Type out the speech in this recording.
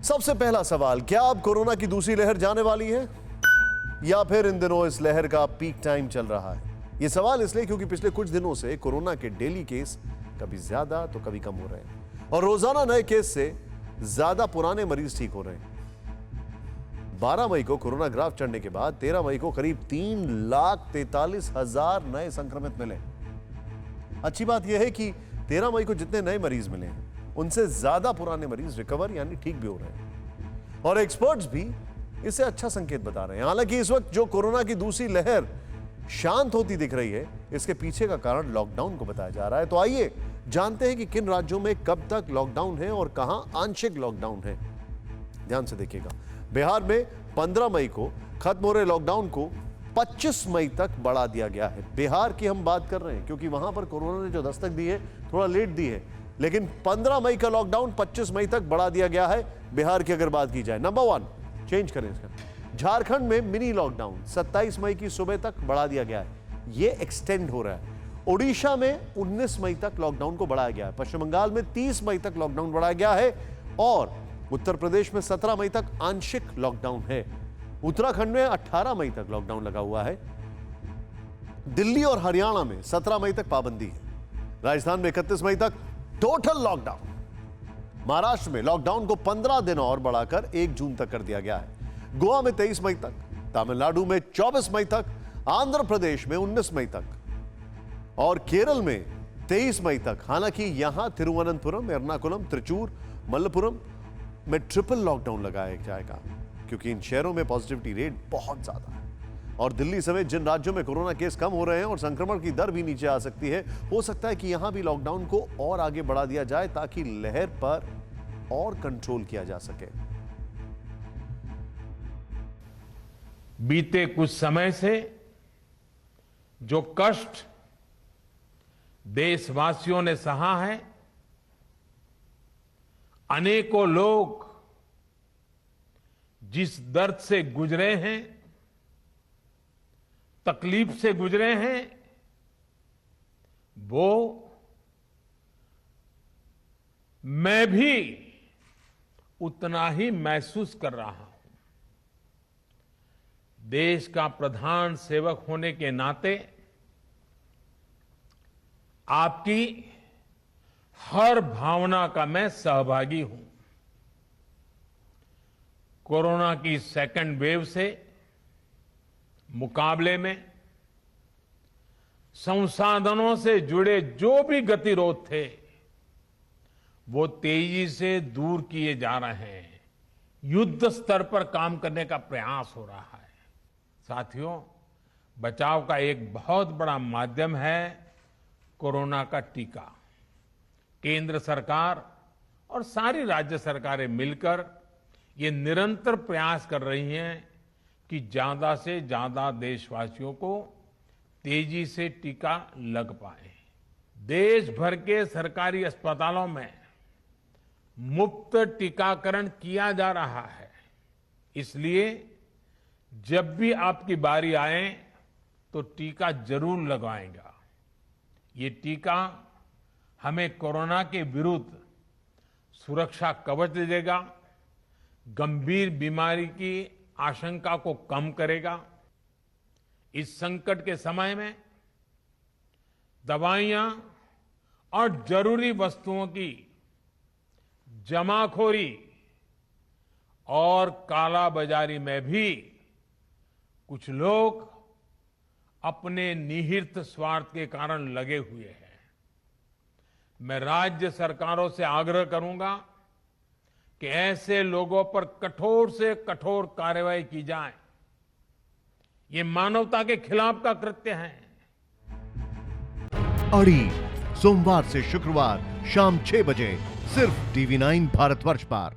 सबसे पहला सवाल, क्या अब कोरोना की दूसरी लहर जाने वाली है या फिर इन दिनों इस लहर का पीक टाइम चल रहा है? यह सवाल इसलिए क्योंकि पिछले कुछ दिनों से कोरोना के डेली केस कभी ज्यादा तो कभी कम हो रहे हैं और रोजाना नए केस से ज्यादा पुराने मरीज ठीक हो रहे हैं। 12 मई को कोरोना ग्राफ चढ़ने के बाद 13 मई को करीब 3,43,000 नए संक्रमित मिले। अच्छी बात यह है कि 13 मई को जितने नए मरीज मिले हैं उनसे ज्यादा पुराने मरीज रिकवर यानी ठीक भी हो रहे हैं और एक्सपर्ट्स भी इसे अच्छा संकेत बता रहे हैं। हालांकि इस वक्त जो कोरोना की दूसरी लहर शांत होती दिख रही है, इसके पीछे का कारण लॉकडाउन को बताया जा रहा है। तो आइए जानते हैं कि किन राज्यों में कब तक लॉकडाउन है और कहां आंशिक लॉकडाउन है। ध्यान से देखिएगा, बिहार में 15 मई को खत्म हो रहे लॉकडाउन को 25 मई तक बढ़ा दिया गया है। बिहार की हम बात कर रहे हैं क्योंकि वहां पर कोरोना ने जो दस्तक दी है थोड़ा लेट दी है, लेकिन 15 मई का लॉकडाउन 25 मई तक बढ़ा दिया गया है। बिहार की अगर बात की जाए, नंबर 1 चेंज करें इसका, झारखंड में मिनी लॉकडाउन 27 मई की सुबह तक बढ़ा दिया गया है, यह एक्सटेंड हो रहा है। ओडिशा में 19 मई तक लॉकडाउन को बढ़ाया गया है। पश्चिम बंगाल में 30 मई तक लॉकडाउन बढ़ाया गया है और उत्तर प्रदेश में 17 मई तक आंशिक लॉकडाउन है। उत्तराखंड में 18 मई तक लॉकडाउन लगा हुआ है। दिल्ली और हरियाणा में 17 मई तक पाबंदी है। राजस्थान में 31 मई तक टोटल लॉकडाउन। महाराष्ट्र में लॉकडाउन को 15 दिन और बढ़ाकर 1 जून तक कर दिया गया है। गोवा में 23 मई तक, तमिलनाडु में 24 मई तक, आंध्र प्रदेश में 19 मई तक और केरल में 23 मई तक। हालांकि यहां तिरुवनंतपुरम, एर्नाकुलम, त्रिचूर, मल्लपुरम में ट्रिपल लॉकडाउन लगाया जाएगा क्योंकि इन शहरों में पॉजिटिविटी रेट बहुत ज्यादा है। और दिल्ली समेत जिन राज्यों में कोरोना केस कम हो रहे हैं और संक्रमण की दर भी नीचे आ सकती है, हो सकता है कि यहां भी लॉकडाउन को और आगे बढ़ा दिया जाए ताकि लहर पर और कंट्रोल किया जा सके। बीते कुछ समय से जो कष्ट देशवासियों ने सहा है, अनेकों लोग जिस दर्द से गुजरे हैं, तकलीफ से गुजरे हैं, वो मैं भी उतना ही महसूस कर रहा हूं। देश का प्रधान सेवक होने के नाते आपकी हर भावना का मैं सहभागी हूं। कोरोना की सेकंड वेव से मुकाबले में संसाधनों से जुड़े जो भी गतिरोध थे, वो तेजी से दूर किए जा रहे हैं। युद्ध स्तर पर काम करने का प्रयास हो रहा है। साथियों, बचाव का एक बहुत बड़ा माध्यम है कोरोना का टीका। केंद्र सरकार और सारी राज्य सरकारें मिलकर ये निरंतर प्रयास कर रही हैं कि ज्यादा से ज्यादा देशवासियों को तेजी से टीका लग पाए। देश भर के सरकारी अस्पतालों में मुफ्त टीकाकरण किया जा रहा है। इसलिए जब भी आपकी बारी आए तो टीका जरूर लगवाएगा। ये टीका हमें कोरोना के विरुद्ध सुरक्षा कवच देगा, गंभीर बीमारी की आशंका को कम करेगा। इस संकट के समय में दवाइयां और जरूरी वस्तुओं की जमाखोरी और कालाबाजारी में भी कुछ लोग अपने निहित स्वार्थ के कारण लगे हुए हैं। मैं राज्य सरकारों से आग्रह करूंगा कि ऐसे लोगों पर कठोर से कठोर कार्रवाई की जाए। ये मानवता के खिलाफ का कृत्य है। अड़ी सोमवार से शुक्रवार शाम 6 बजे सिर्फ TV9 भारतवर्ष पर।